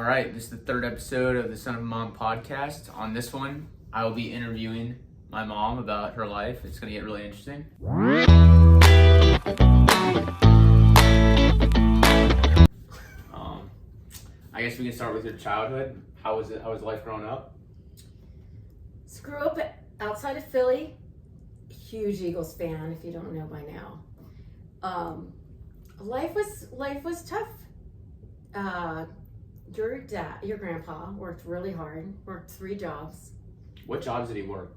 All right, this is the third episode of the Son of Mom podcast. On this one, I will be interviewing my mom about her life. It's going to get really interesting. I guess we can start with your childhood. How was it? How was life growing up? Grew up outside of Philly. Huge Eagles fan, if you don't know by now. Life was tough. Your grandpa worked really hard. Worked 3 jobs. What jobs did he work?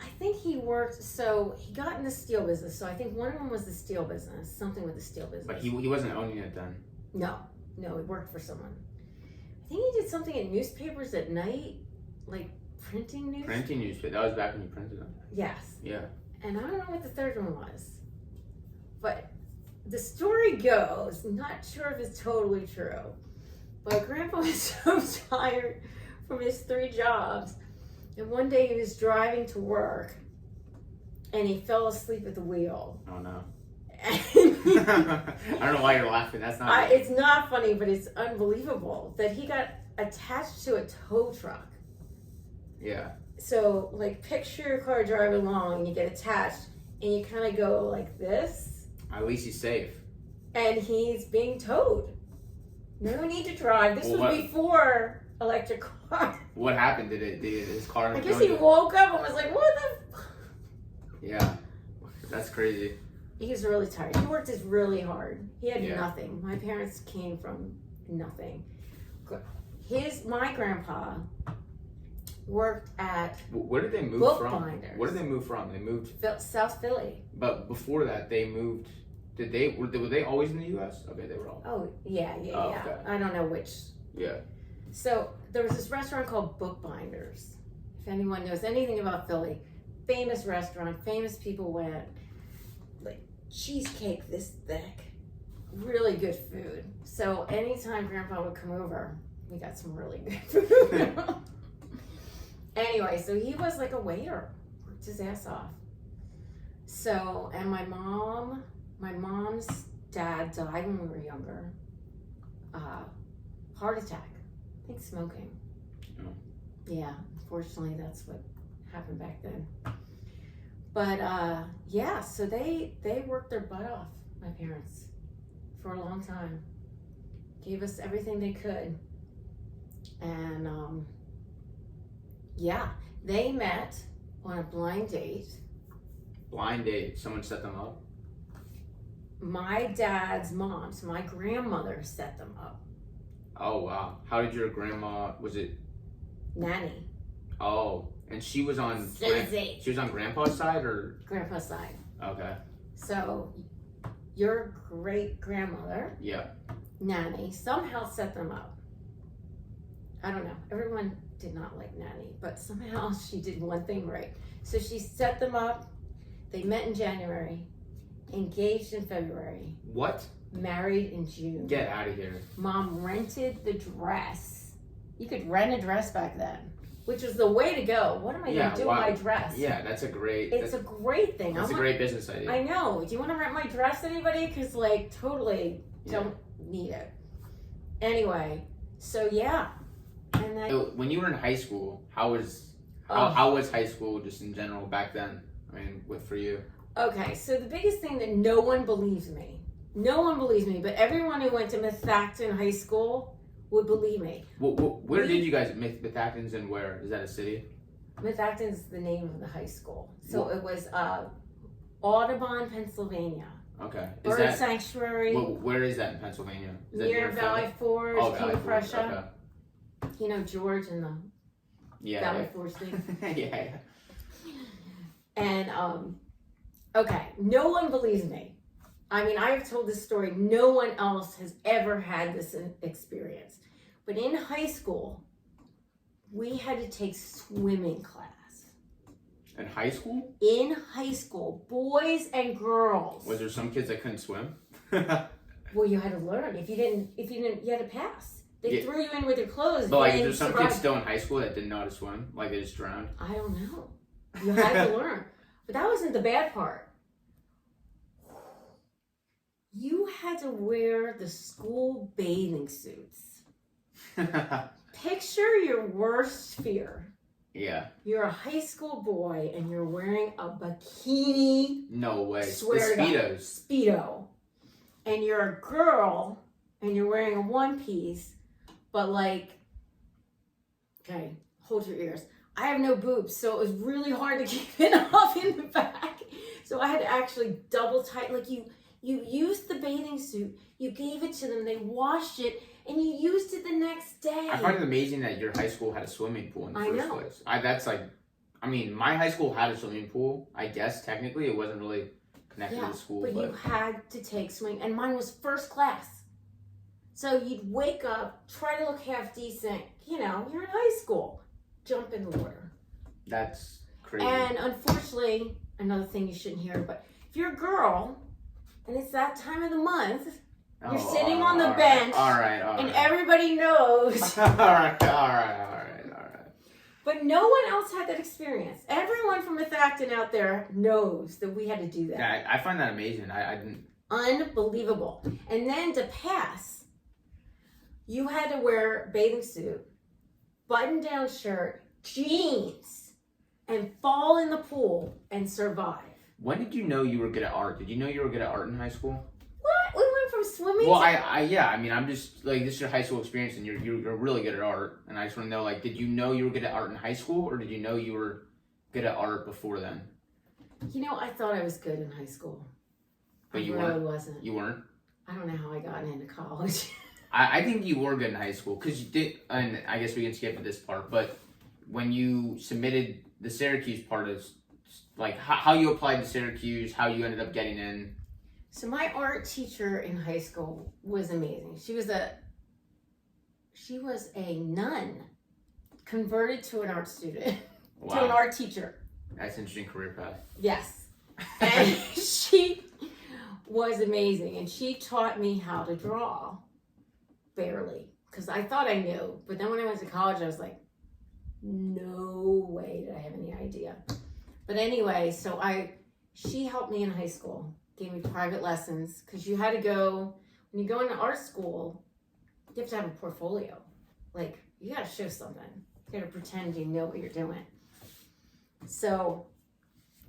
I think he worked. So he got in the steel business. So I think one of them was the steel business, something with the steel business. But he wasn't owning it then. No, he worked for someone. I think he did something in newspapers at night, like printing news. Printing newspaper. That was back when you printed them. Yes. Yeah. And I don't know what the third one was. But the story goes, not sure if it's totally true, but Grandpa was so tired from his 3 jobs. And one day he was driving to work and he fell asleep at the wheel. Oh no. I don't know why you're laughing. That's not. It's not funny, but it's unbelievable that he got attached to a tow truck. Yeah. So, like, picture your car driving along and you get attached and you kind of go like this. At least he's safe. And he's being towed. No need to drive. This was What? Before electric car. What happened? Did his car? I guess he woke up and was like, what the? Yeah. That's crazy. He was really tired. He worked really hard. He had Yeah. nothing. My parents came from nothing. My grandpa worked at Where did they move from? Bookbinders. Where did they move from? They moved. South Philly. But before that, they moved. Were they always in the U.S.? Okay, they were all. Oh, yeah. Okay. I don't know which. Yeah. So there was this restaurant called Bookbinders. If anyone knows anything about Philly, famous restaurant, famous people went. Like cheesecake this thick, really good food. So anytime Grandpa would come over, we got some really good food. Anyway, so he was like a waiter, worked his ass off. So, and my mom's dad died when we were younger. Heart attack. I think smoking. Oh. Yeah, unfortunately that's what happened back then. But yeah, so they worked their butt off, my parents, for a long time. Gave us everything they could. And yeah, they met on a blind date. Blind date. Someone set them up. My dad's mom, so my grandmother set them up. Oh wow. How did your grandma? Was it? Nanny. Oh, and she was on. Susie. She was on Grandpa's side, or? Grandpa's side. Okay. So your great grandmother, Yeah. Nanny, somehow set them up. I don't know. Everyone did not like Nanny, but somehow she did one thing right. So she set them up. They met in January, engaged in February, What? married in June. Get out of here. Mom rented the dress. You could rent a dress back then, which was the way to go. What am I going to do with my dress? Yeah, that's a great. It's a great thing. That's a great business idea. I know. Do you want to rent my dress, anybody? Because, like, totally don't need it. Anyway, so yeah. And then, So when you were in high school, how was high school just in general back then? I mean, for you. okay, so the biggest thing that no one believes me, but everyone who went to Methacton High School would believe me. Where did you guys Methacton's and where? Is that a city? Methacton's the name of the high school. So it was Audubon, Pennsylvania. Okay. Bird Sanctuary. Where is that in Pennsylvania? Is that near Valley Forge, Oh, King Valley of Forge. Prussia. You know George and the Yeah. Valley Forge thing. Yeah. And okay, no one believes me. I mean, I've told this story. No one else has ever had this experience. But in high school, we had to take swimming class. In high school? In high school, boys and girls. Was there some kids that couldn't swim? Well, you had to learn. If you didn't, you had to pass. They threw you in with your clothes. But like, there's some kids still in high school that didn't know how to swim. Like they just drowned. I don't know. You had to learn. But that wasn't the bad part. You had to wear the school bathing suits. Picture your worst fear. Yeah. You're a high school boy and you're wearing a bikini. No way. Swear to God. Speedos. Speedo. And you're a girl and you're wearing a one piece, but like, okay, hold your ears. I have no boobs, so it was really hard to keep it up in the back. So I had to actually double tight. Like you used the bathing suit, you gave it to them, they washed it, and you used it the next day. I find it amazing that your high school had a swimming pool in the first place. That's like, I mean, my high school had a swimming pool. I guess technically it wasn't really connected to the school. But you had to take swimming, and mine was first class. So you'd wake up, try to look half decent. You know, you're in high school. Jump in the water. That's crazy. And unfortunately, another thing you shouldn't hear, but if you're a girl, and it's that time of the month, you're sitting on the bench, and everybody knows. all right. But no one else had that experience. Everyone from Methacton out there knows that we had to do that. Yeah, I find that amazing. I didn't. Unbelievable. And then to pass, you had to wear a bathing suit, button-down shirt, jeans, and fall in the pool and survive. When did you know you were good at art? Did you know you were good at art in high school? What? We went from swimming well, to... I mean, I'm just, like, this is your high school experience, and you're really good at art, and I just want to know, like, did you know you were good at art in high school, or did you know you were good at art before then? You know, I thought I was good in high school. But you really wasn't. You weren't? I don't know how I got into college. I think you were good in high school, because you did, and I guess we can skip this part, but when you submitted the Syracuse part of, like, how you applied to Syracuse, how you ended up getting in. So my art teacher in high school was amazing. She was a nun converted to an art student, to an art teacher. That's an interesting career path. Yes. And she was amazing. And she taught me how to draw. Barely. Because I thought I knew. But then when I went to college, I was like, no way did I have any idea. But anyway, so she helped me in high school. Gave me private lessons. Because you had to go, when you go into art school, you have to have a portfolio. Like, you got to show something. You got to pretend you know what you're doing. So,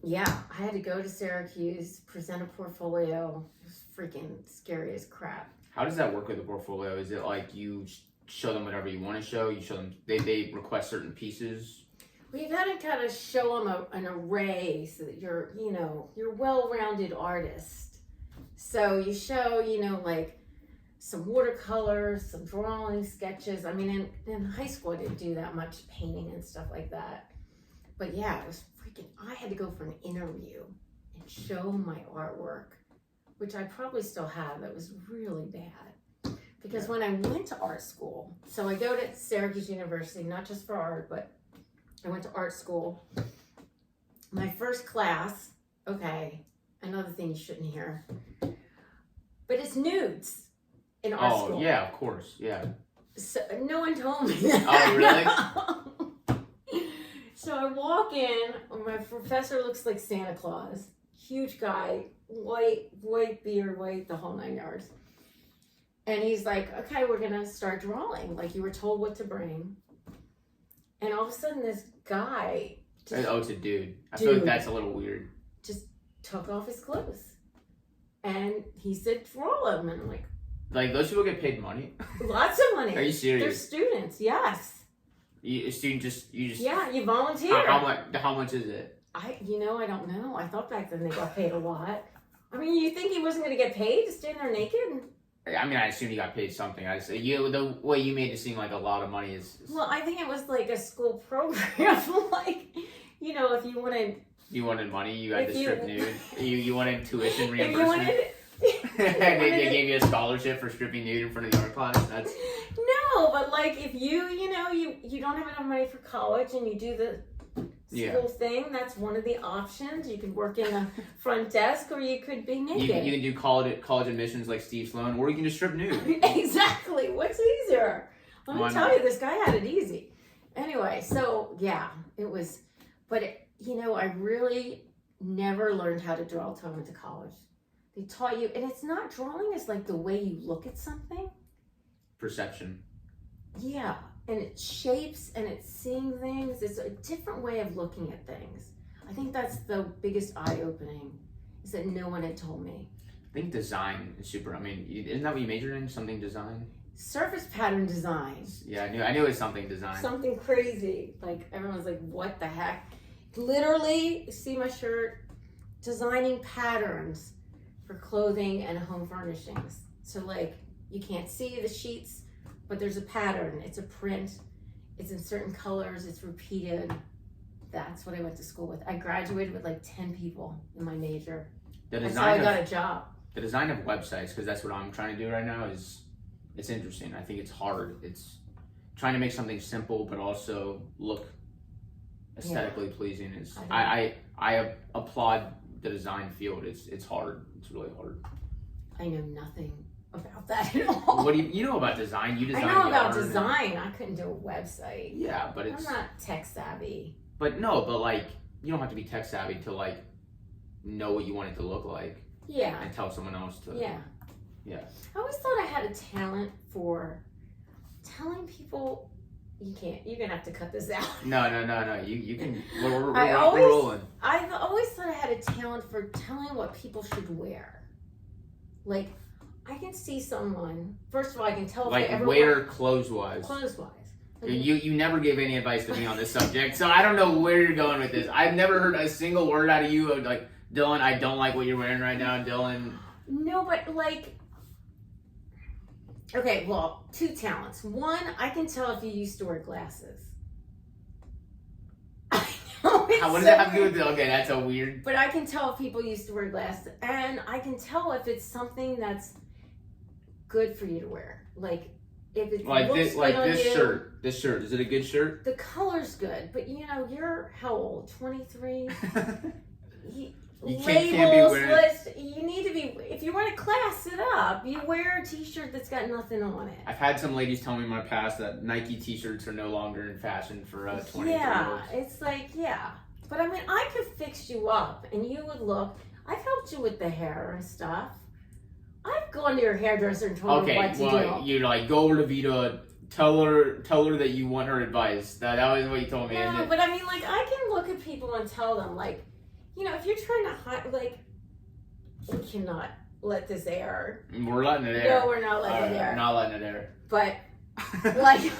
yeah, I had to go to Syracuse, present a portfolio. It was freaking scary as crap. How does that work with a portfolio? Is it like you show them whatever you want to show? You show them, they request certain pieces? Well, you got to kind of show them an array so that you're a well-rounded artist. So you show, like some watercolors, some drawing sketches. I mean, in high school, I didn't do that much painting and stuff like that. But yeah, it was freaking, I had to go for an interview and show my artwork, which I probably still have. That was really bad. Because when I went to art school, so I go to Syracuse University, not just for art, but I went to art school. My first class, okay, another thing you shouldn't hear, but it's nudes in art school. Oh, yeah, of course, yeah. So, no one told me that. Oh, really? So I walk in, my professor looks like Santa Claus. Huge guy, white beard, the whole 9 yards. And he's like, okay, we're going to start drawing. Like, you were told what to bring. And all of a sudden, this guy... it's a dude. I feel like that's a little weird. Just took off his clothes. And he said, draw him. And I'm like... Like, those people get paid money? Lots of money. Are you serious? They're students, yes. A student you just... Yeah, you volunteer. How much is it? I don't know. I thought back then they got paid a lot. I mean, you think he wasn't going to get paid to stand there naked? I mean, I assume he got paid something. The way you made it seem like a lot of money is... Well, I think it was like a school program. Like, if you wanted... You wanted money, you had to strip nude. You wanted tuition reimbursement. If you wanted... And they gave you a scholarship for stripping nude in front of the art class. That's... No, but like if you don't have enough money for college and you do the school thing, that's one of the options. You could work in a front desk or you could be naked. You can do college admissions like Steve Sloan, or you can just strip nude. Exactly. What's easier? Let me tell you, this guy had it easy. Anyway, so yeah, it was, but I really never learned how to draw until I went to college. They taught you, and it's not drawing is like the way you look at something. Perception. Yeah, and it's shapes and it's seeing things. It's a different way of looking at things. I think that's the biggest eye-opening, is that no one had told me. I think design is super. I mean, isn't that what you majored in? Something design? Surface pattern design. Yeah, I knew it was something design. Something crazy. Like, everyone's like, what the heck? Literally, see my shirt? Designing patterns for clothing and home furnishings. So, like, you can't see the sheets, but there's a pattern. It's a print. It's in certain colors. It's repeated. That's what I went to school with. I graduated with like 10 people in my major. That's how I got a job. The design of websites, because that's what I'm trying to do right now, it's interesting. I think it's hard. It's trying to make something simple but also look aesthetically pleasing. I applaud the design field. It's hard. It's really hard. I know nothing about that at all. What do you know about design? You design. I know about design. I couldn't do a website. Yeah, but I'm not tech savvy. But like, you don't have to be tech savvy to like know what you want it to look like. Yeah. And tell someone else to. Yeah. Yeah. I always thought I had a talent for telling people. You can't. You're gonna have to cut this out. No. You can. We're rolling. I've always thought I had a talent for telling what people should wear. Like, I can see someone. First of all, I can tell if like they ever wear clothes wise. Clothes wise. You never gave any advice to me on this subject, so I don't know where you're going with this. I've never heard a single word out of you of like, Dylan, I don't like what you're wearing right now, Dylan. No, but like, okay, well, two talents. One, I can tell if you used to wear glasses. I know what does that have to do with it? Okay, that's a weird. But I can tell if people used to wear glasses, and I can tell if it's something that's good for you to wear. Like, if it like looks this, good like on this you, shirt. This shirt, is it a good shirt? The color's good, but you know, you're how old? 23. You can't be Labels, wearing. list. You need to be. If you want to class it up, you wear a T-shirt that's got nothing on it. I've had some ladies tell me in my past that Nike T-shirts are no longer in fashion for 20 Yeah, it's like, yeah. But I mean, I could fix you up, and you would look. I've helped you with the hair and stuff. I've gone to your hairdresser and told her what to do. You're like, go over to Vita, tell her that you want her advice. That was what you told me. No, but I mean, like, I can look at people and tell them, like, you know, if you're trying to hide, like, we cannot let this air. We're letting it air. No, we're not letting it air. We're not letting it air. But, like,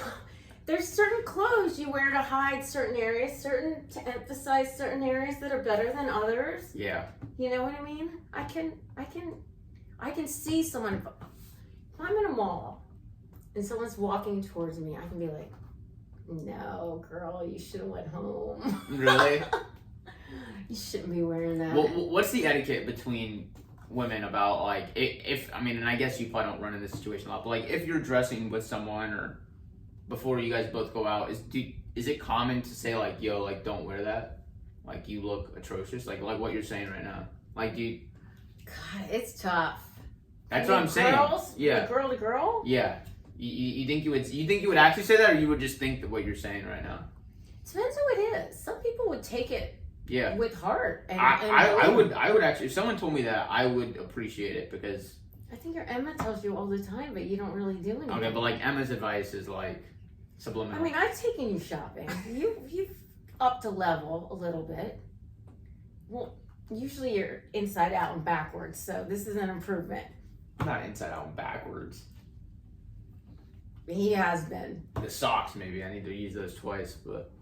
there's certain clothes you wear to hide certain areas, to emphasize certain areas that are better than others. Yeah. You know what I mean? I can see someone. If I'm in a mall and someone's walking towards me, I can be like, "No, girl, you should have went home." Really? You shouldn't be wearing that. Well, what's the etiquette between women about, like, if I mean, and I guess you probably don't run into this situation a lot, but like if you're dressing with someone or before you guys both go out, is it common to say like, yo, like, don't wear that, like, you look atrocious, like what you're saying right now, like, do you? God, it's tough. That's what I'm saying. Girls, yeah. Like girl to girl. Yeah. You think you would actually say that, or you would just think that what you're saying right now? Depends who it is. Some people would take it. Yeah. With heart. I would actually, if someone told me that, I would appreciate it, because I think your Emma tells you all the time, but you don't really do anything. Okay, but like Emma's advice is like subliminal. I mean, I've taken you shopping. You've upped a level a little bit. Well, usually you're inside out and backwards, so this is an improvement. I'm not inside out and backwards. He has been. The socks, maybe. I need to use those twice, but.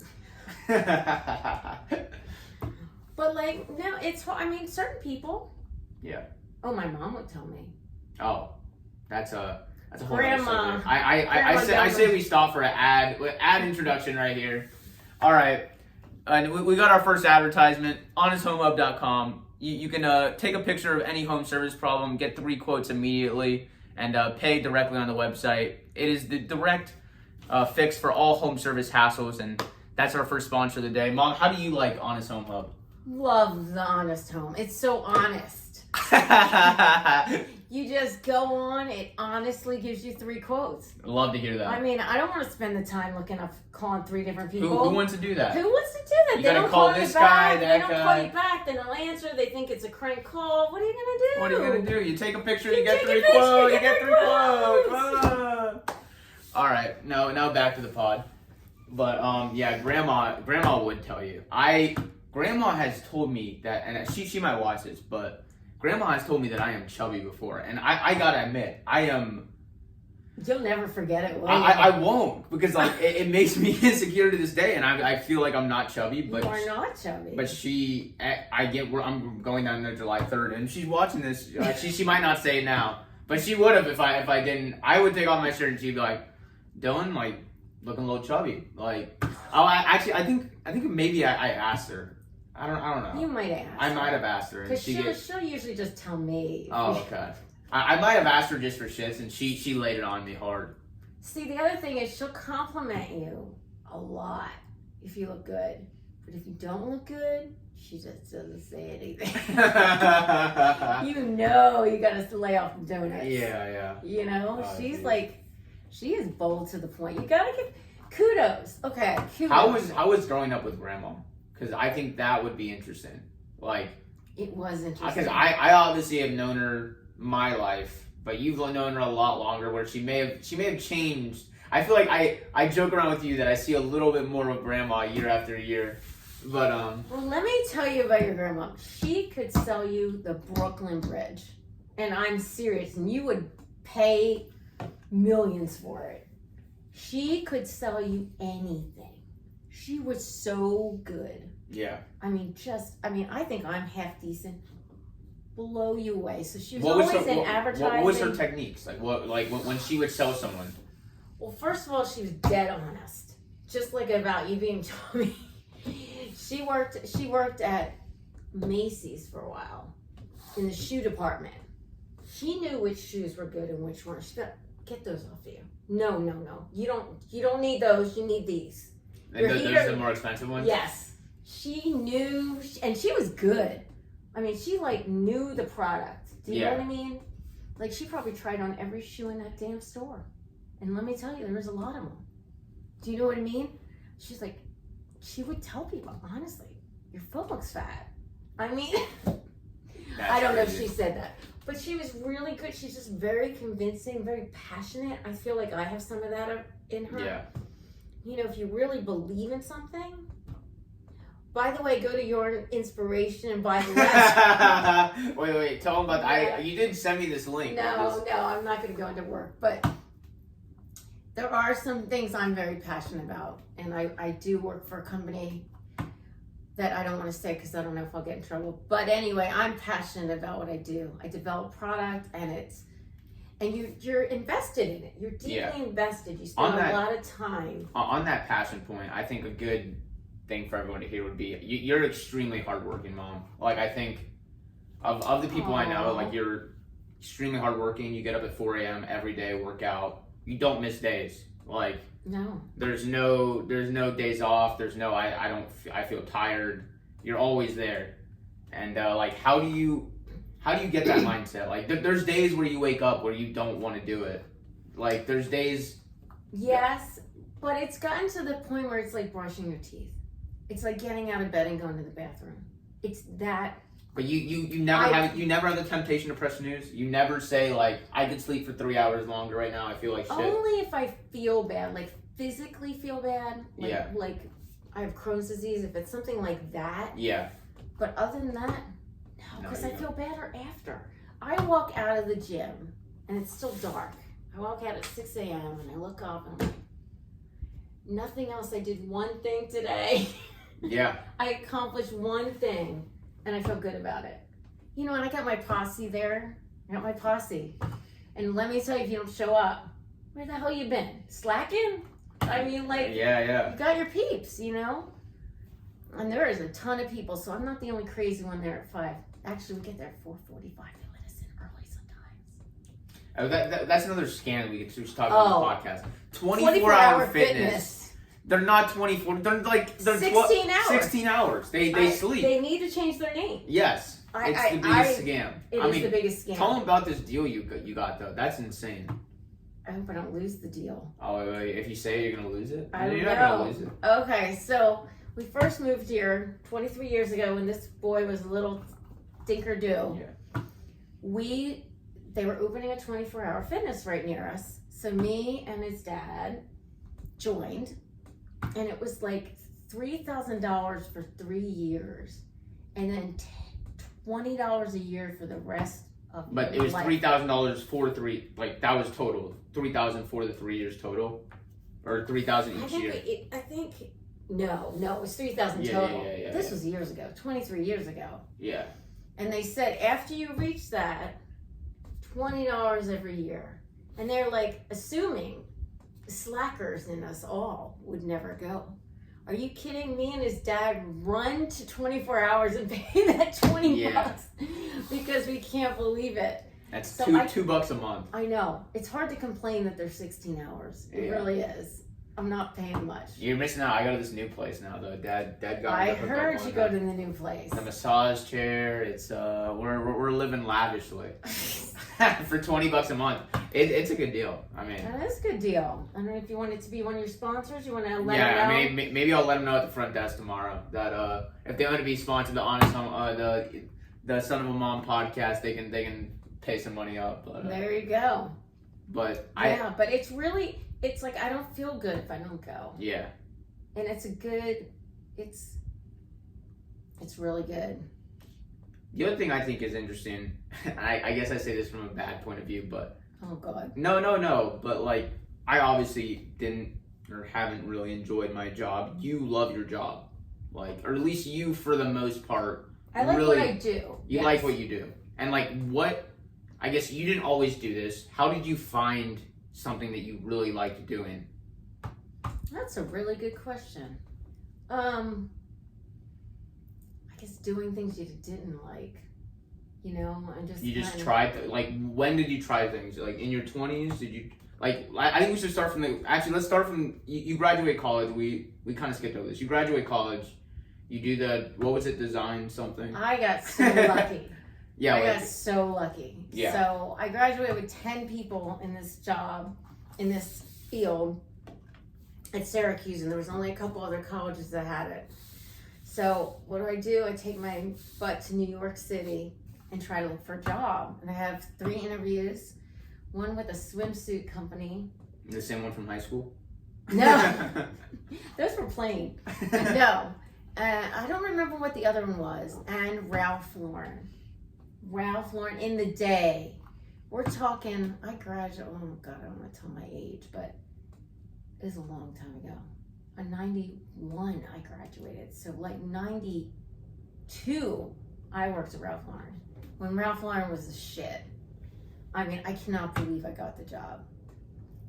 But like, no, I mean, certain people. Yeah. Oh, my mom would tell me. Oh, that's a whole Grandma. other subject. I say we stop for an ad introduction right here. All right, and we got our first advertisement. HonestHomeHub.com. You can take a picture of any home service problem, get 3 quotes immediately, and pay directly on the website. It is the direct fix for all home service hassles, and that's our first sponsor of the day. Mom, how do you like Honest Home Hub? Love the Honest Home. It's so honest. You just go on, it honestly gives you 3 quotes. Love to hear that. I mean, I don't want to spend the time calling 3 different people. Who wants to do that? Who wants to do that? You they gotta don't call call this you guy, back. that They don't guy. call you back. They don't answer. They think it's a crank call. What are you gonna do? What are you gonna do? You take a picture, You you get take a 3 picture, quotes. you You get get 3 3 quotes. quotes. All right, now back to the pod. But yeah, grandma would tell you. Grandma has told me that, and she might watch this, but grandma has told me that I am chubby before, and I gotta admit, I am. You'll never forget it, will you? I won't, because like it makes me insecure to this day, and I feel like I'm not chubby, but you are not chubby. But I'm going down there July 3rd, and she's watching this. She might not say it now, but she would have if I didn't. I would take off my shirt and she'd be like, Dylan, like looking a little chubby. Like, I think maybe I asked her. I don't know. You might ask. I might have asked her, and because she'll usually just tell me. Oh, okay. I might have asked her just for shits, and she laid it on me hard. See, the other thing is she'll compliment you a lot if you look good, but if you don't look good, she just doesn't say anything. You know, you gotta lay off the donuts. Yeah. You know, she's dude. like, she is bold to the point. You gotta give kudos. Okay, kudos. How was growing up with grandma? Because I think that would be interesting. Like, it was interesting. Because I obviously have known her my life, but you've known her a lot longer. Where she may have changed. I feel like I joke around with you that I see a little bit more of grandma year after year. But well, let me tell you about your grandma. She could sell you the Brooklyn Bridge, and I'm serious. And you would pay millions for it. She could sell you anything. She was so good. Yeah. I think I'm half decent. Blow you away. So she was always in advertising. What was her techniques? Like when she would sell someone? Well, first of all, she was dead honest. Just like about you being chubby. She worked at Macy's for a while in the shoe department. She knew which shoes were good and which weren't. She got, get those off of you. No. You don't need those. You need these. And those are the more expensive ones? Yes. She knew, and she was good. I mean, she like knew the product. Do you know what I mean? Like she probably tried on every shoe in that damn store. And let me tell you, there was a lot of them. Do you know what I mean? She's like, she would tell people, honestly, your foot looks fat. I mean, I don't know if she said that. But she was really good. She's just very convincing, very passionate. I feel like I have some of that in her. Yeah. You know, if you really believe in something. By the way, go to your inspiration and buy the rest. Wait. Tell them about that. You didn't send me this link. No, I'm not going to go into work. But there are some things I'm very passionate about. And I do work for a company that I don't want to say because I don't know if I'll get in trouble. But anyway, I'm passionate about what I do. I develop product and you're invested in it. You're deeply invested. You spend a lot of time. On that passion point, I think a good thing for everyone to hear would be you're extremely hardworking, Mom. Like I think of the people I know, like you're extremely hardworking. You get up at 4 a.m. every day, work out. You don't miss days. Like no, there's no days off. There's no I feel tired. You're always there. And like how do you get that mindset? Like there's days where you wake up where you don't want to do it. Like there's days. Yes, but it's gotten to the point where it's like brushing your teeth. It's like getting out of bed and going to the bathroom. It's that. But you never have the temptation to press snooze. You never say like I could sleep for 3 hours longer right now. I feel like shit. Only if I feel bad, like physically feel bad. Like, Like I have Crohn's disease. If it's something like that. Yeah. But other than that, no, because I feel better after. I walk out of the gym and it's still dark. I walk out at 6 a.m. and I look up and I'm like, nothing else. I did one thing today. Yeah. I accomplished one thing and I feel good about it. You know, and I got my posse there. I got my posse. And let me tell you, if you don't show up, where the hell you been? Slacking? I mean, like, yeah. You got your peeps, you know? And there is a ton of people, so I'm not the only crazy one there at 5. Actually, we get there at 4:45. They let us in early sometimes. That's another scam we should talk about on the podcast. 24-hour fitness. They're not 24. They're 16 hours. 16 hours. They sleep. They need to change their name. It's the biggest scam. It is the biggest scam. Tell them about this deal you got though. That's insane. I hope I don't lose the deal. Oh, if you say you're gonna lose it, you're not gonna lose it. Okay, so we first moved here 23 years ago when this boy was a little dinker-do. Yeah. They were opening a 24-hour fitness right near us. So me and his dad joined, and it was like $3,000 for 3 years, and then $20 a year for the rest of But your it was life. $3,000 for 3. Like that was total. $3,000 for the 3 years total, or $3,000 each year. No, it was 3,000 Yeah, total. yeah, This was years ago, 23 years ago. Yeah. And they said after you reach that, $20 every year. And they're like assuming the slackers in us all would never go. Are you kidding? Me and his dad run to 24 hours and pay that 20 Yeah. bucks because we can't believe it. That's So $2 a month. I know. It's hard to complain that they're 16 hours. It Yeah. really is. I'm not paying much. You're missing out. I go to this new place now though. Dad got me I hooked up heard on you that. go to the new place. The massage chair. It's we're living lavishly for $20 a month. It's a good deal. I mean, That is a good deal. I don't know if you want it to be one of your sponsors. You want to let yeah. them know. I mean, maybe I'll let them know at the front desk tomorrow that if they want to be sponsored, the Honest Home, the Son of a Mom podcast, they can pay some money up. But There you go. but Yeah, but it's like I don't feel good if I don't go. yeah. And it's really good. The other thing I think is interesting, I guess I say this from a bad point of view, but Oh God. no, but like I obviously didn't or haven't really enjoyed my job. You love your job, like, or at least you for the most part. I like really, what I do. You Yes. like what you do, and like what? I guess you didn't always do this. How did you find something that you really liked doing? That's a really good question. I guess doing things you didn't like, and just You just kinda- tried to, like, when did you try things? Like in your 20s? Did you like? I think we should start from let's start from you graduate college. We kind of skipped over this. You graduate college. You do what was it? Design something. I got so lucky. Yeah. I like- got so lucky. Yeah. So I graduated with 10 people in this job, in this field at Syracuse, and there was only a couple other colleges that had it. So what do? I take my butt to New York City and try to look for a job. And I have 3 interviews, one with a swimsuit company. The same one from high school? No, those were plain. No, I don't remember what the other one was. And Ralph Lauren in the day. We're talking, I graduated, oh God, I don't want to tell my age, but it was a long time ago. In 91, I graduated. So like 92, I worked at Ralph Lauren. When Ralph Lauren was the shit. I mean, I cannot believe I got the job.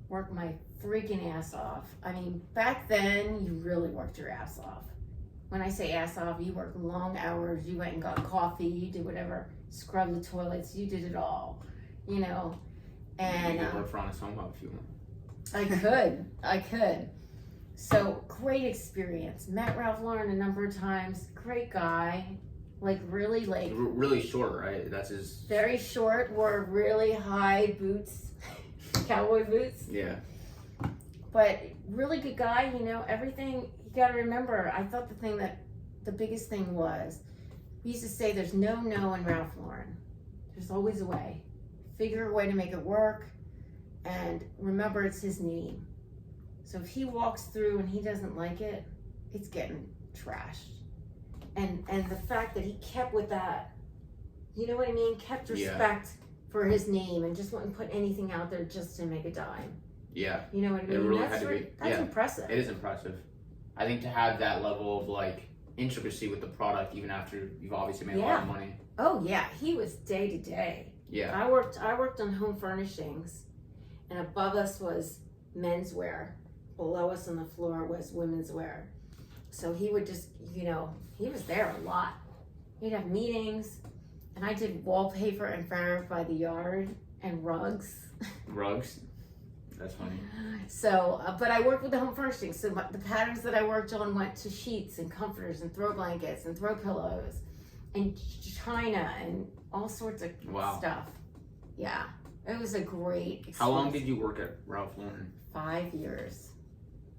Worked my freaking ass off. I mean, back then, you really worked your ass off. When I say ass off, you worked long hours. You went and got coffee. You did whatever. Scrubbed the toilets. You did it all. And you can work for Honest Home Hub if you want. I could. So great experience. Met Ralph Lauren a number of times. Great guy. Really Really short, right? That's his. very short. Wore really high boots, cowboy boots. Yeah. But really good guy. Everything you got to remember. I thought the biggest thing was, we used to say there's no in Ralph Lauren. There's always a way. Figure a way to make it work. And remember, it's his name. So if he walks through and he doesn't like it, it's getting trashed. And the fact that he kept with that, you know what I mean? Kept respect for his name and just wouldn't put anything out there just to make a dime. Yeah. You know what I mean? It really That's had to be. that's Yeah. impressive. It is impressive. I think to have that level of like intricacy with the product, even after you've obviously made a lot of money. Oh yeah, he was day to day. Yeah. I worked on home furnishings, and above us was menswear. Below us on the floor was women's wear. So he would just, he was there a lot. He'd have meetings, and I did wallpaper and fabric by the yard and rugs. Rugs. That's funny. So, but I worked with the home furnishings. So the patterns that I worked on went to sheets and comforters and throw blankets and throw pillows and china and all sorts of stuff. Yeah, it was a great experience. How long did you work at Ralph Lauren? 5 years.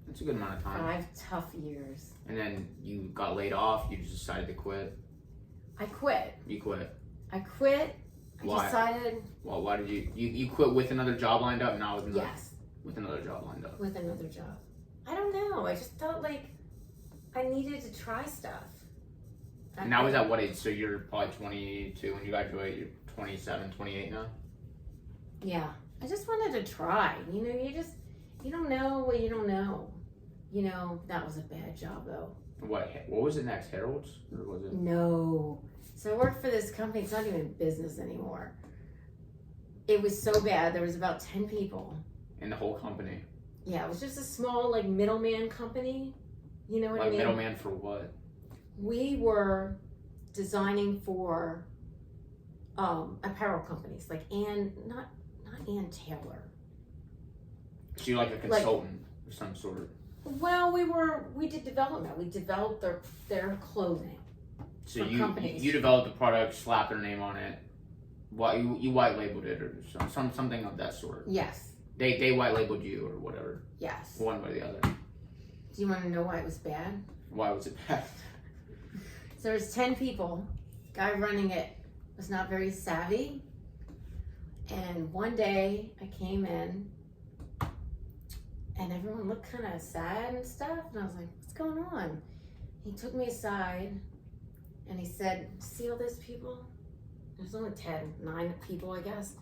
That's a good amount of time. 5 tough years. And then you got laid off. You just decided to quit. I quit. You quit. I quit. I Why? decided. Well, why did you quit with another job lined up? Not with another. Yes. with another job lined up? With another job. I don't know. I just felt like I needed to try stuff. And that was at what age? So you're probably 22 when you graduate. You're 27, 28 now? Yeah. I just wanted to try. You know, you don't know what you don't know. You know, that was a bad job though. What was it next? Harold's? Or was it? No. So I worked for this company. It's not even in business anymore. It was so bad. There was about 10 people. In the whole company? Yeah, it was just a small, like, middleman company. You know what I mean? Like middleman for what? We were designing for apparel companies, like not Ann Taylor. So you're like a consultant of some sort? Well, we did development. We developed their clothing. So for you companies. you developed the product, slapped their name on it. What you white labeled it or something of that sort. Yes. They white labeled you or whatever. Yes. One way or the other. Do you want to know why it was bad? Why was it bad? So there was 10 people. Guy running it was not very savvy. And one day I came in and everyone looked kind of sad and stuff. And I was like, what's going on? He took me aside and he said, see all those people? There's only 9 people, I guess.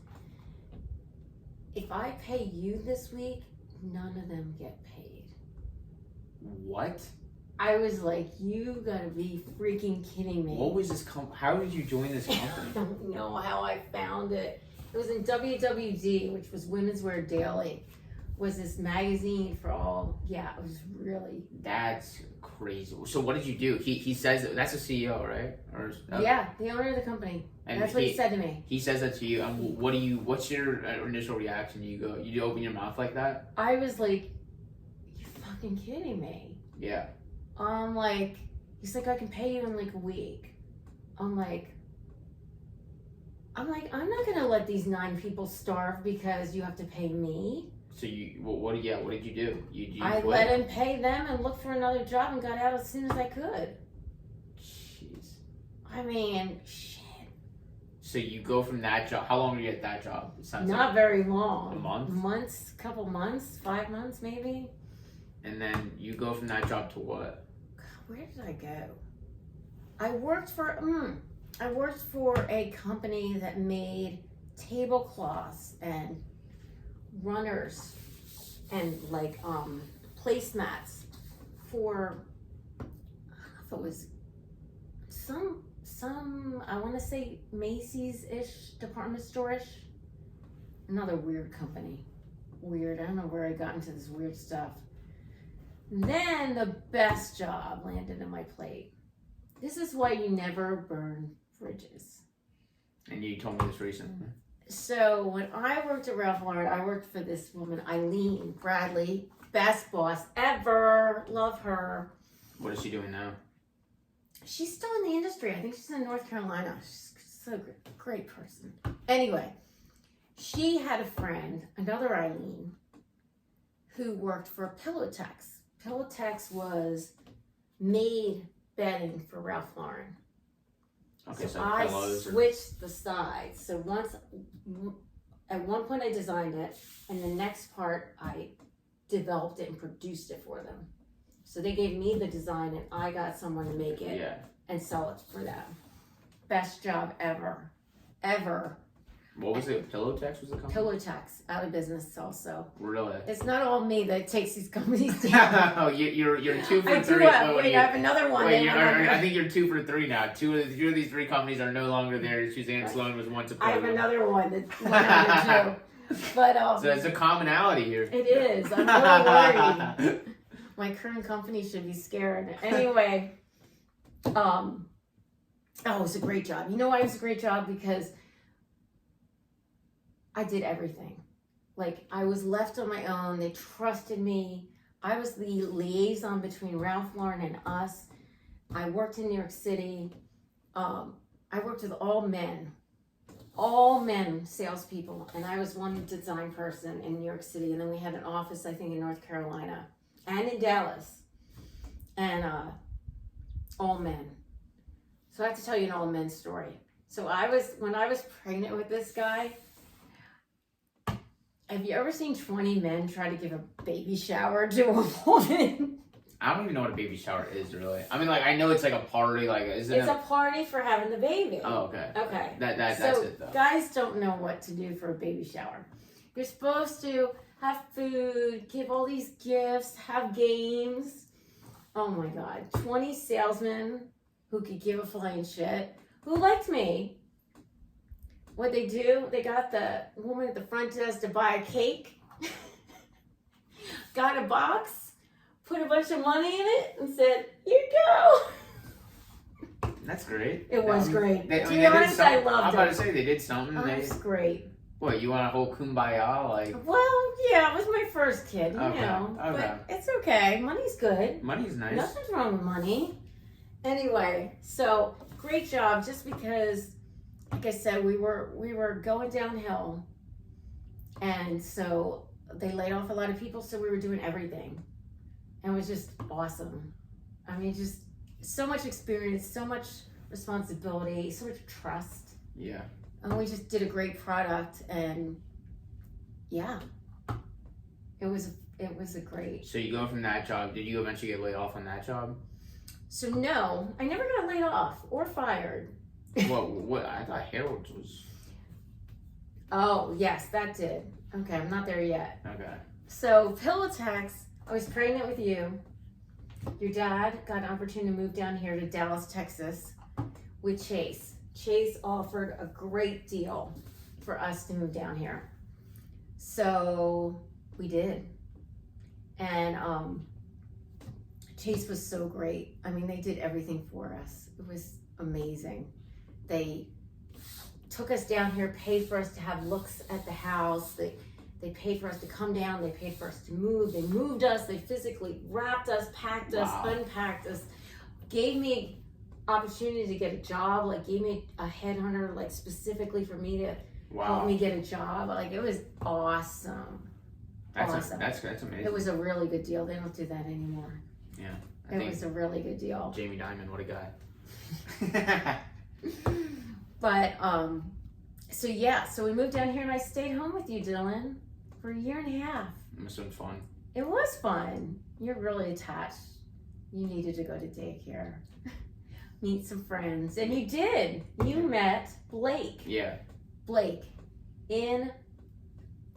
If I pay you this week, none of them get paid. What? I was like, you gotta be freaking kidding me. What was this how did you join this I company? don't know how I found it. It was in WWD, which was Women's Wear Daily. Was this magazine for all? Yeah, it was really. That's crazy. So what did you do? He says that's a CEO, right? Or Yeah, the owner of the company. and That's what he said to me. He says that to you, and what's your initial reaction? You open your mouth like that? I was like, you fucking kidding me? Yeah. I'm like, he's like, I can pay you in like a week. I'm like, I'm not gonna let these 9 people starve because you have to pay me. So what did you do? You I quit? let him pay them and looked for another job and got out as soon as I could. Jeez. I mean, shit. So you go from that job. How long were you at that job? It sounds Not like very long. a month? Months, couple months, 5 months maybe. And then you go from that job to what? God, where did I go? I worked for a company that made tablecloths and runners and like placemats for, I don't know if it was some I want to say Macy's-ish, department store-ish. Another weird company. Weird. I don't know where I got into this weird stuff. Then the best job landed on my plate. This is why you never burn bridges. And you told me this recently. So when I worked at Ralph Lauren, I worked for this woman, Eileen Bradley, best boss ever. Love her. What is she doing now? She's still in the industry. I think she's in North Carolina. She's so great person. Anyway, she had a friend, another Eileen, who worked for Pillowtex. Pillowtex was made bedding for Ralph Lauren. Okay, so I pillows or- switched the sides. So at one point I designed it, and the next part I developed it and produced it for them. So they gave me the design, and I got someone to make it and sell it for them. Best job ever. What was it? Pillowtex was the company? Pillowtex, out of business also. Really? It's not all me that takes these companies down. Oh, you're 2 for I 3. do have, wait, I have another one. I think you're 2 for 3 now. Two of these 3 companies are no longer there. Suzanne Sloan was once a part I have of them. another one that went under too. But So there's a commonality here. it is. I'm really worried. My current company should be scared. Anyway, it was a great job. You know why it was a great job? Because I did everything. Like, I was left on my own. They trusted me. I was the liaison between Ralph Lauren and us. I worked in New York City. I worked with all men salespeople, and I was one design person in New York City. And then we had an office, I think, in North Carolina and in Dallas, and all men. So I have to tell you an all men story. So when I was pregnant with this guy, Have you ever seen 20 men try to give a baby shower to a woman? I don't even know what a baby shower is, really. I mean, like, I know it's like a party, like, is it? It's a party for having the baby. Oh, okay. Okay. That's So it, though. guys don't know what to do for a baby shower. You're supposed to have food, give all these gifts, have games. Oh my God. 20 salesmen who could give a flying shit, who liked me. What they do, they got the woman at the front desk to buy a cake, got a box, put a bunch of money in it, and said, "Here you go." That's great. It was great. They, To I be mean, they did honest, I something. loved I'm about it. to say, they did something. Oh, it was great. What, you want a whole kumbaya? Like, Well, yeah, it was my first kid, you Okay, know. okay. But it's okay. Money's good. money's nice. Nothing's wrong with money. Anyway, so great job. Just because, like I said, we were going downhill, and so they laid off a lot of people. So we were doing everything, and it was just awesome. I mean, just so much experience, so much responsibility, so much trust, Yeah. and we just did a great product. And yeah, it was a great. So you go from that job. Did you eventually get laid off on that job? So no, I never got laid off or fired. What? I thought Harold's was. Oh, yes, that did. Okay, I'm not there yet. Okay. So, Pillatex, I was pregnant with you. Your dad got an opportunity to move down here to Dallas, Texas with Chase. Chase offered a great deal for us to move down here. So, we did. And Chase was so great. I mean, they did everything for us. It was amazing. They took us down here, paid for us to have looks at the house. They paid for us to come down. They paid for us to move. They moved us. They physically wrapped us, packed us, Wow. unpacked us, gave me opportunity to get a job, like gave me a headhunter, like specifically for me to help Wow. me get a job. Like it was awesome. That's awesome. that's amazing. It was a really good deal. They don't do that anymore. I It think was a really good deal. Jamie Dimon, what a guy. But so yeah, so we moved down here and I stayed home with you, Dylan, for a year and a half. It must have been fun. It was fun. You're really attached. You needed to go to daycare, meet some friends, and you did. You met Blake. Yeah. Blake in,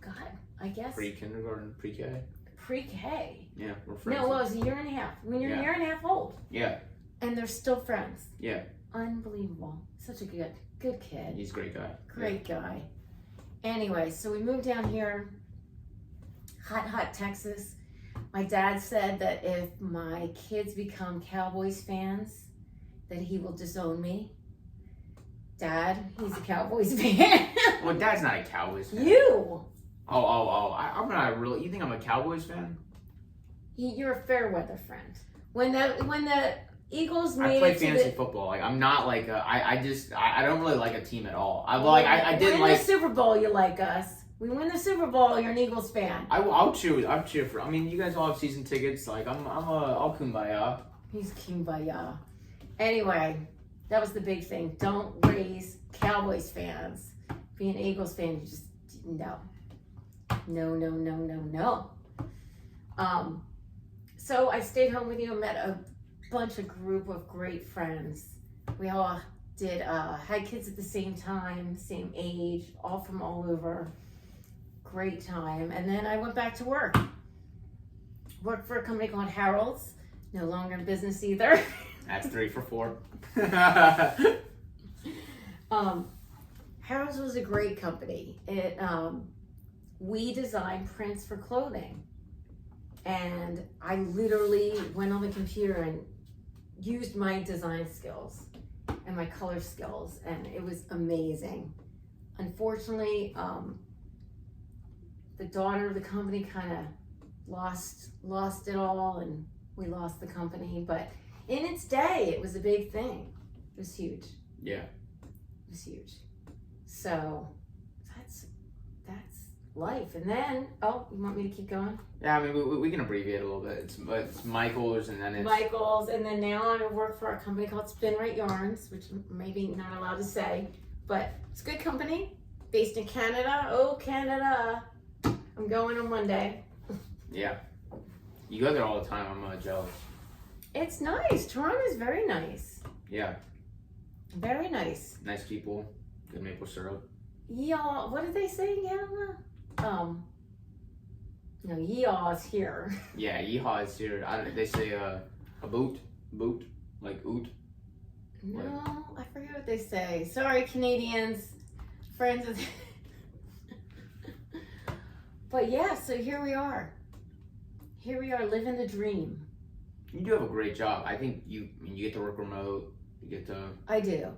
God, I guess Pre-kindergarten, pre-K. pre-K. Yeah, we're friends. No, well, it was a year and a half. When you're a Yeah. year and a half old, Yeah. and they're still friends. Yeah. Unbelievable. Such a good kid. He's a great guy. Great guy. Anyway, so we moved down here, hot Texas. My dad said that if my kids become Cowboys fans, that he will disown me. Dad, he's a Cowboys fan. Well, Dad's not a Cowboys fan. You! I'm not really. You think I'm a Cowboys fan? You're a fair weather friend. When the Eagles I made play it to fantasy the football. Like I'm not like I don't really like a team at all. I did win like. the Super Bowl, you like us. We win the Super Bowl, you're an Eagles fan. I'll cheer for. I mean, you guys all have season tickets. Like I'll kumbaya. He's kumbaya. Anyway, that was the big thing. Don't raise Cowboys fans. Be an Eagles fan, you just no. No. So I stayed home with you, met a group of great friends. We all did had kids at the same time, same age, all from all over. Great time. And then I went back to work. Worked for a company called Harold's. No longer in business either. That's 3 for 4. Harold's was a great company. It we designed prints for clothing, and I literally went on the computer and used my design skills and my color skills, and it was amazing. Unfortunately, the daughter of the company kind of lost it all, and we lost the company. But in its day, it was a big thing. It was huge. Yeah. It was huge. So that's life. And then, oh, you want me to keep going? Yeah, I mean, we can abbreviate a little bit. It's Michael's, and then it's Michael's, and then now I work for a company called Spin Right Yarns, which maybe not allowed to say, but it's a good company based in Canada. Oh, Canada. I'm going on Monday. Yeah. You go there all the time. I'm jealous. It's nice. Toronto's very nice. Yeah. Very nice. Nice people. Good maple syrup. Y'all, what did they say again? No, y'all is here. Yeah, yeehaw is here. They say a boot, like oot. No, I forget what they say. Sorry, Canadians, friends. But yeah, so here we are. Here we are living the dream. You do have a great job. I think you get to work remote. You get to. I do.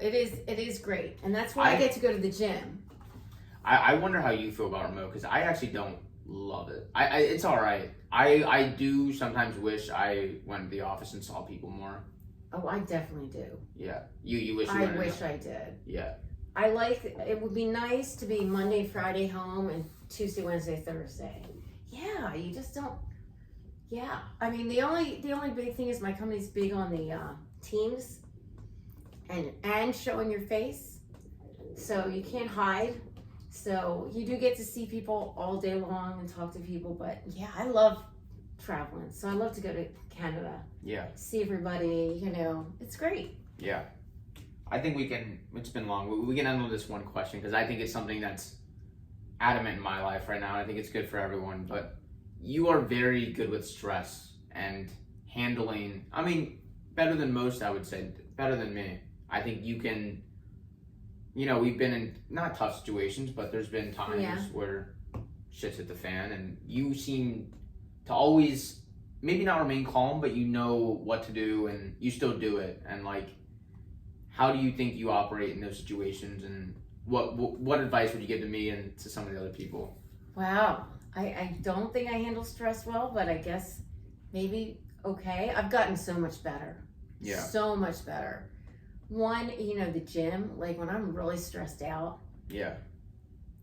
It is great, and that's why I get to go to the gym. I wonder how you feel about remote because I actually don't love it. It's all right. I do sometimes wish I went to the office and saw people more. Oh, I definitely do. Yeah. You wish you I went wish I did. Yeah. I like it. Would be nice to be Monday, Friday home, and Tuesday, Wednesday, Thursday. Yeah, you just don't. Yeah, I mean the only big thing is my company's big on the Teams and showing your face, so you can't hide. So you do get to see people all day long and talk to people. But yeah, I love traveling, so I love to go to Canada. Yeah. See everybody. It's great. Yeah. I think we can. It's been long. We can end on this one question because I think it's something that's adamant in my life right now. I think it's good for everyone, but you are very good with stress and handling. I mean, better than most, I would say. Better than me. I think you can. We've been in not tough situations, but there's been times where shit's hit the fan, and you seem to always maybe not remain calm, but you know what to do, and you still do it. And like, how do you think you operate in those situations, and what advice would you give to me and to some of the other people? Wow. I don't think I handle stress well, but I guess maybe okay. I've gotten so much better. Yeah. So much better. One, the gym, like when I'm really stressed out. Yeah.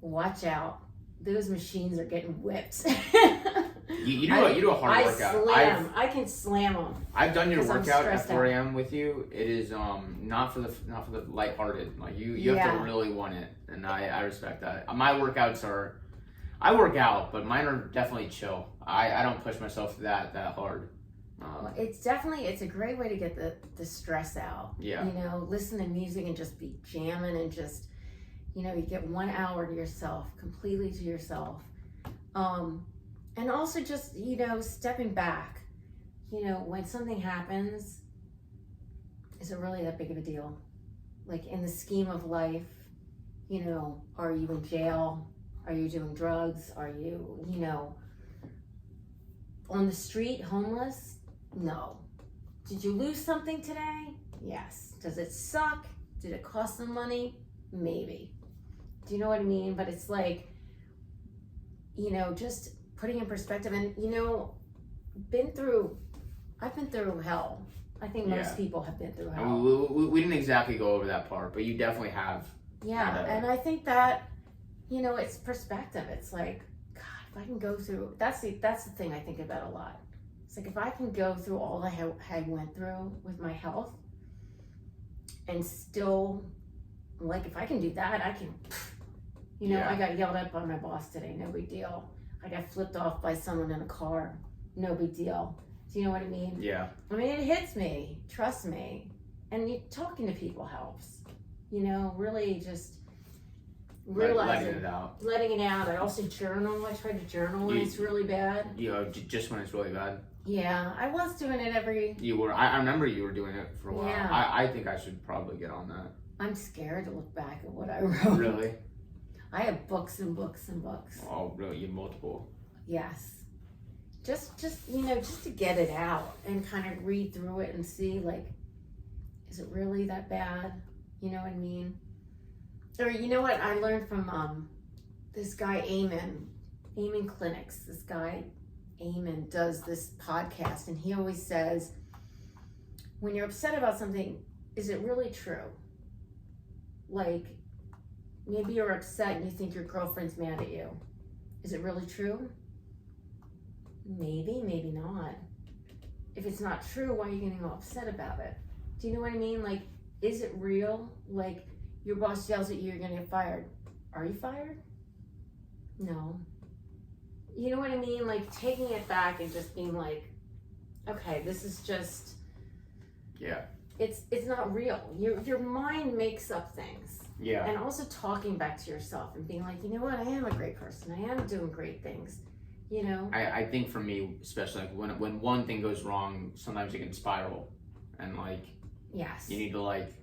Watch out. Those machines are getting whipped. You do a hard workout. I can slam them. I've done your workout at 4 a.m. with you. It is not for the lighthearted. Like you have to really want it, and I respect that. My workouts are, I work out, but mine are definitely chill. I don't push myself that hard. It's a great way to get the stress out. Yeah. Listen to music and just be jamming and just, you get 1 hour to yourself, completely to yourself. And also just, stepping back, when something happens, is it really that big of a deal? Like in the scheme of life, are you in jail? Are you doing drugs? Are you, on the street, homeless? No. Did you lose something today? Yes. Does it suck? Did it cost some money? Maybe. Do you know what I mean? But it's like, just putting in perspective, and I've been through hell. I think most people have been through hell. We didn't exactly go over that part, but you definitely have. Yeah, and I think that it's perspective. It's like, God, if I can go through, that's the thing I think about a lot. It's like if I can go through all I went through with my health, and still, like if I can do that, I can. I got yelled at by my boss today. No big deal. I got flipped off by someone in a car. No big deal. Do you know what I mean? Yeah. I mean, it hits me. Trust me. And talking to people helps. Really just realizing. Letting it out. I also journal. I try to journal when it's really bad. Just when it's really bad? Yeah. I was doing it every... You were. I remember you were doing it for a while. Yeah. I think I should probably get on that. I'm scared to look back at what I wrote. Really? I have books and books and books. Oh, really? You have multiple? Yes. Just to get it out and kind of read through it and see, like, is it really that bad? You know what I mean? Or you know what I learned from this guy, Amen Clinics. This guy, Amen, does this podcast, and he always says, when you're upset about something, is it really true? Like, maybe you're upset and you think your girlfriend's mad at you. Is it really true? Maybe, maybe not. If it's not true, why are you getting all upset about it? Do you know what I mean? Like, is it real? Like, your boss yells at you, you're gonna get fired. Are you fired? No. you know what I mean? Like taking it back and just being like, okay, this is just, Yeah. it's not real. Your mind makes up things. Yeah. And also talking back to yourself and being like, you know what, I am a great person. I am doing great things. You know? I think for me, especially like when one thing goes wrong, sometimes it can spiral. And like, Yes. you need to like,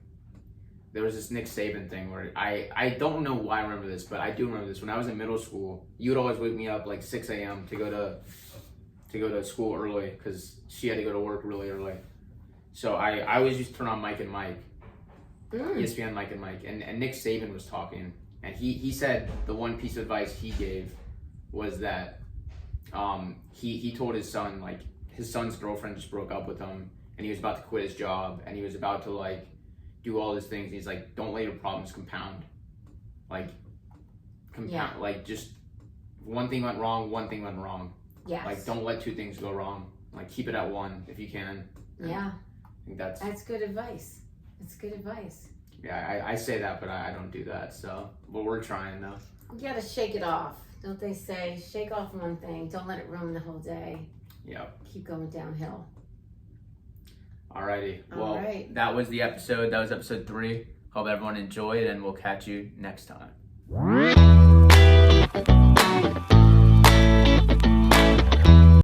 there was this Nick Saban thing where I don't know why I remember this, but I do remember this. When I was in middle school, you would always wake me up like 6 a.m. to go to school early because she had to go to work really early. So I always used to turn on Mike and Mike, ESPN Mike and Mike, and Nick Saban was talking, and he said the one piece of advice he gave was that he told his son, like, his son's girlfriend just broke up with him and he was about to quit his job and he was about to like do all these things, and he's like, don't let your problems compound, like like just one thing went wrong. Yes. Like, don't let two things go wrong, like keep it at one if you can. And yeah. I think that's good advice. It's good advice. Yeah, I say that, but I don't do that. So, but we're trying though. You gotta shake it off. Don't they say, shake off one thing, don't let it ruin the whole day. Yep. Keep going downhill. Alrighty. Well, Alright. that was the episode. That was episode 3. Hope everyone enjoyed, and we'll catch you next time.